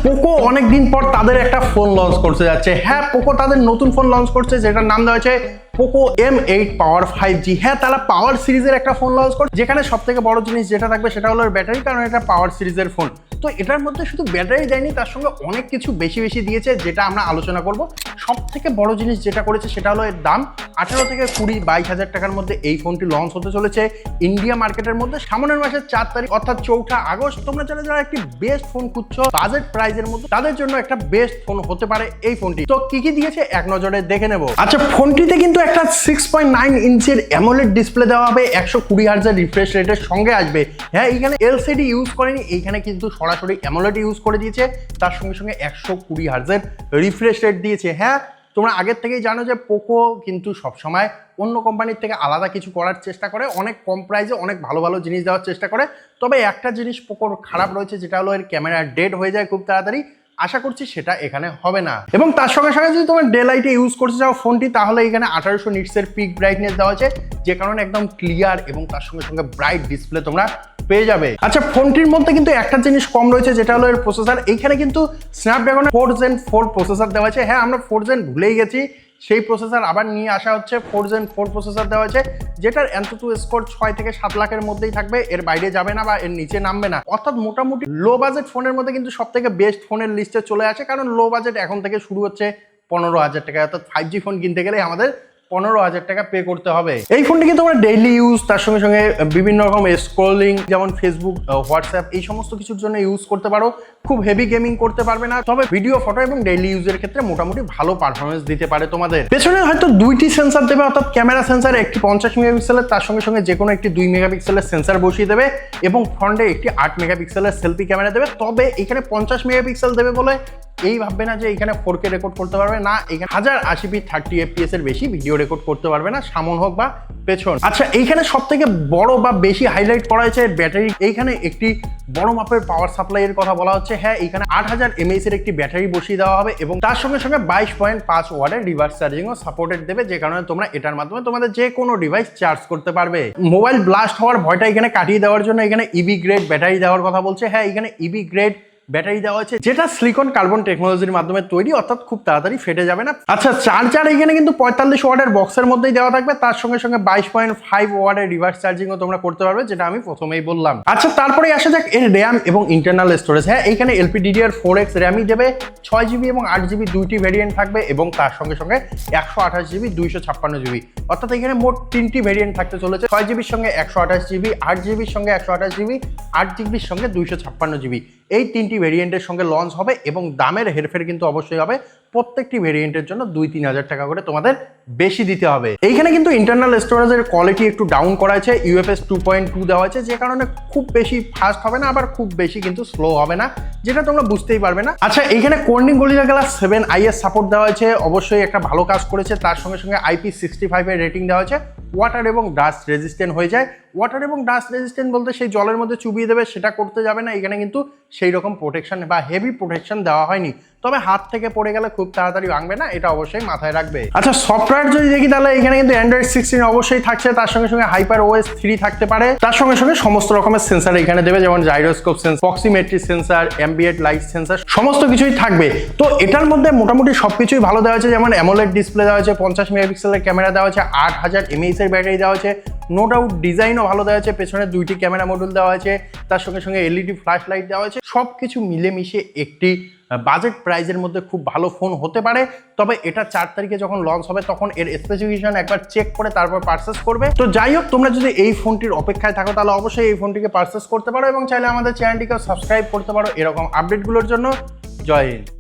Poco অনেকদিন পর তাদের একটা ফোন লঞ্চ করতে যাচ্ছে। হ্যাঁ, পোকো তাদের নতুন ফোন লঞ্চ করছে যেটার নাম দেওয়া হয়েছে পোকো M8 পাওয়ার 5G। হ্যাঁ, তারা পাওয়ার সিরিজের একটা ফোন লঞ্চ করছে, যেখানে সব থেকে বড় জিনিস যেটা থাকবে সেটা হলো ব্যাটারি, কারণ এটা পাওয়ার সিরিজের ফোন। তো এটার মধ্যে শুধু ব্যাটারি দেয়নি, তার সঙ্গে অনেক কিছু বেশি বেশি দিয়েছে, যেটা আমরা আলোচনা করব। সব থেকে বড় জিনিস যেটা করেছে সেটা হলো এর দাম। 18 থেকে 20-22 হাজার টাকার মধ্যে এই ফোনটি লঞ্চ হতে চলেছে ইন্ডিয়া মার্কেটের মধ্যে সামনের মাসের 4 তারিখ অর্থাৎ 4 আগস্ট। তোমরা যারা একটি বেস্ট ফোন খুঁজছো বাজেট প্রাইজের মধ্যে, তাদের জন্য একটা বেস্ট ফোন হতে পারে এই ফোনটি। তো কি কি দিয়েছে এক নজরে দেখে নেব। আচ্ছা, ফোনটিতে কিন্তু একটা 6.9 ইঞ্চের অ্যামোলেড ডিসপ্লে দেওয়া হবে, 120 হার্টজের রিফ্রেশ রেটের সঙ্গে আসবে। হ্যাঁ, এইখানে এলসিডি ইউজ করেনি, এইখানে কিন্তু সরাসরি অ্যামোলেড ইউজ করে দিয়েছে, তার সঙ্গে সঙ্গে 120 হার্টজের রিফ্রেশ রেট দিয়েছে। হ্যাঁ, তোমরা আগের থেকেই জানো যে পোকো কিন্তু সবসময় অন্য কোম্পানির থেকে আলাদা কিছু করার চেষ্টা করে, অনেক কম প্রাইসে অনেক ভালো ভালো জিনিস দেওয়ার চেষ্টা করে। তবে একটা জিনিস পোকোর খারাপ রয়েছে, যেটা হলো এর ক্যামেরা ডেড হয়ে যায় খুব তাড়াতাড়ি। আশা করছি সেটা এখানে হবে না। এবং তার সঙ্গে সঙ্গে যদি তোমার ডে লাইটে ইউজ করতে চাও ফোনটি, তাহলে এখানে 1800 নিটসের পিক ব্রাইটনেস দেওয়া আছে, যে কারণে একদম ক্লিয়ার এবং তার সঙ্গে সঙ্গে ব্রাইট ডিসপ্লে তোমরা পেয়ে যাবে। আচ্ছা, ফোনটির মধ্যে কিন্তু একটা জিনিস কম রয়েছে, যেটা হলো এর প্রসেসর। এইখানে কিন্তু স্ন্যাপড্রাগনের 4 Gen 4 প্রসেসর দেওয়া আছে। হ্যাঁ, আমরা 4 Gen ভুলেই গেছি, সেই প্রসেসর আবার নিয়ে আসা হচ্ছে। 4 Gen 4 প্রসেসর দেওয়া আছে, যেটার AnTuTu স্কোর 6 থেকে 7 লাখের মধ্যেই থাকবে, এর বাইরে যাবে না বা এর নিচে নামবে না। অর্থাৎ মোটামুটি লো বাজেট ফোনের মধ্যে কিন্তু সব থেকে বেস্ট ফোনের লিস্টে চলে আসে, কারণ লো বাজেট এখন থেকে শুরু হচ্ছে 15,000 টাকা। অর্থাৎ 5G ফোন কিনতে গেলে আমাদের 15,000 টাকা পে করতে হবে। এই ফোনটি কিন্তু তোমরা ডেইলি ইউজ, তার সঙ্গে সঙ্গে বিভিন্ন রকম স্ক্রলিং, যেমন ফেসবুক, হোয়াটসঅ্যাপ, এই সমস্ত কিছুর জন্য ইউজ করতে পারো। খুব হেভি গেমিং করতে পারবে না, তবে ভিডিও, ফটো এবং ডেইলি ইউজের ক্ষেত্রে মোটামুটি ভালো পারফরমেন্স দিতে পারে তোমাদের। পেছনে হয়তো 2টি সেন্সার দেবে, অর্থাৎ ক্যামেরা সেন্সার একটি 50 মেগাপিক্সেলের, তার সঙ্গে সঙ্গে যে কোনো একটি 2 মেগাপিক্সেলের সেন্সার বসিয়ে দেবে, এবং ফ্রন্টে একটি 8 মেগাপিক্সেলের সেলফি ক্যামেরা দেবে। তবে এখানে 50 মেগাপিক্সেল দেবে বলে এই ভাববে না যে এখানে 4K রেকর্ড করতে পারবে না, এখানে 1080p 30 fps এর বেশি ভিডিও রেকর্ড করতে পারবে না, সামন হোক বা পেছন। আচ্ছা, এইখানে সব থেকে বড় বা বেশি হাইলাইট করা হয়েছে ব্যাটারি। এইখানে একটি বড় মাপের পাওয়ার সাপ্লাই এর কথা বলা হচ্ছে। হ্যাঁ, এইখানে 8000 mAh এর একটি ব্যাটারি বসিয়ে দেওয়া হবে, এবং তার সঙ্গে সঙ্গে 22.5 ওয়াটের রিভার্স চার্জিংও সাপোর্টেড দেবে, যে কারণে তোমরা এটার মাধ্যমে তোমাদের যে কোনো ডিভাইস চার্জ করতে পারবে। মোবাইল ব্লাস্ট হওয়ার ভয়টা এখানে কাটিয়ে দেওয়ার জন্য এখানে EV গ্রেড ব্যাটারি দেওয়ার কথা বলছে। হ্যাঁ, এখানে EV গ্রেড ব্যাটারি দেওয়া হয়েছে, যেটা সিলিকন কার্বন টেকনোলজির মাধ্যমে তৈরি, অর্থাৎ খুব তাড়াতাড়ি ফেটে যাবে না। আচ্ছা, চার্জার এখানে কিন্তু 45 ওয়াটের বক্সের মধ্যেই দেওয়া থাকবে, তার সঙ্গে সঙ্গে 22.5 ওয়াটের রিভার্স চার্জিংও তোমরা করতে পারবে, যেটা আমি প্রথমেই বললাম। আচ্ছা, তারপরে আসা যাক এর র্যাম এবং ইন্টারনাল স্টোরেজ। হ্যাঁ, এইখানে LPDDR4X র্যামই দেবে, 6GB এবং 8GB দুইটি ভেরিয়েন্ট থাকবে, এবং তার সঙ্গে সঙ্গে 128GB 256GB, অর্থাৎ এখানে মোট 3টি ভেরিয়েন্ট থাকতে চলেছে। 6GB সঙ্গে 128GB, 8GB সঙ্গে 128GB, 8GB সঙ্গে 256GB, এই 3টি ভেরিয়েন্টের সঙ্গে লঞ্চ হবে, এবং দামের হেরফের কিন্তু অবশ্যই হবে। প্রত্যেকটি ভেরিয়েন্টের জন্য 2-3 হাজার টাকা করে তোমাদের বেশি দিতে হবে। এইখানে কিন্তু ইন্টারনাল স্টোরেজের কোয়ালিটি একটু ডাউন করা আছে, UFS 2.2 দেওয়া আছে, যে কারণে খুব বেশি ফাস্ট হবে না, আবার খুব বেশি কিন্তু স্লো হবে না, যেটা তোমরা বুঝতেই পারবে না। আচ্ছা, এইখানে Corning Gorilla Glass 7 IS support দেওয়া আছে, অবশ্যই একটা ভালো কাজ করেছে। তার সঙ্গে সঙ্গে IP65 এর রেটিং দেওয়া আছে, ওয়াটার এবং ডাস্ট রেজিস্ট্যান্ট হয়ে যায়। ওয়াটার এবং ডাস্ট রেজিস্ট্যান্ট বলতে সেই জলের মধ্যে চুবিয়ে দেবে সেটা করতে যাবে না, এখানে কিন্তু সেই রকম প্রোটেকশন বা হেভি প্রোটেকশন দেওয়া হয়নি। তবে হাত থেকে পড়ে গেলে খুব তাড়াতাড়ি ভাঙবে না, এটা অবশ্যই মাথায় রাখবে। আচ্ছা, সফটওয়্যার যদি দেখি, তাহলে এখানে কিন্তু Android 16 অবশ্যই থাকছে, তার সঙ্গে সঙ্গে HyperOS 3 থাকতে পারে, তার সঙ্গে সঙ্গে সমস্ত রকমের সেন্সার এখানে দেবে, যেমন gyroscope sensor, proximity sensor, ambient light sensor, সমস্ত কিছুই থাকবে। তো এটার মধ্যে মোটামুটি সবকিছুই ভালো দেওয়া আছে, যেমন অ্যামোলেড ডিসপ্লে দেওয়া আছে, 50 মেগাপিক্সেলের ক্যামেরা দেওয়া আছে, 8000 mAh এর ব্যাটারি দেওয়া আছে, নো ডাউট ডিজাইনও ভালো দেওয়া আছে, পেছনে 2টি ক্যামেরা মডিউল দেওয়া আছে, তার সঙ্গে সঙ্গে LED ফ্ল্যাশ লাইট দেওয়া আছে। সবকিছু মিলেমিশে একটি বাজেট প্রাইজের মধ্যে খুব ভালো ফোন হতে পারে। তবে এটা 4 তারিখে যখন লঞ্চ হবে, তখন এর স্পেসিফিকেশন একবার চেক করে তারপর পারচেস করবে। তো যাই হোক, তোমরা যদি এই ফোনটির অপেক্ষায় থাকো, তাহলে অবশ্যই এই ফোনটিকে পারচেস করতে পারো, এবং চাইলে আমাদের চ্যানেলটিকে সাবস্ক্রাইব করতে পারো এরকম আপডেটগুলোর জন্য। জয় হিন্দ।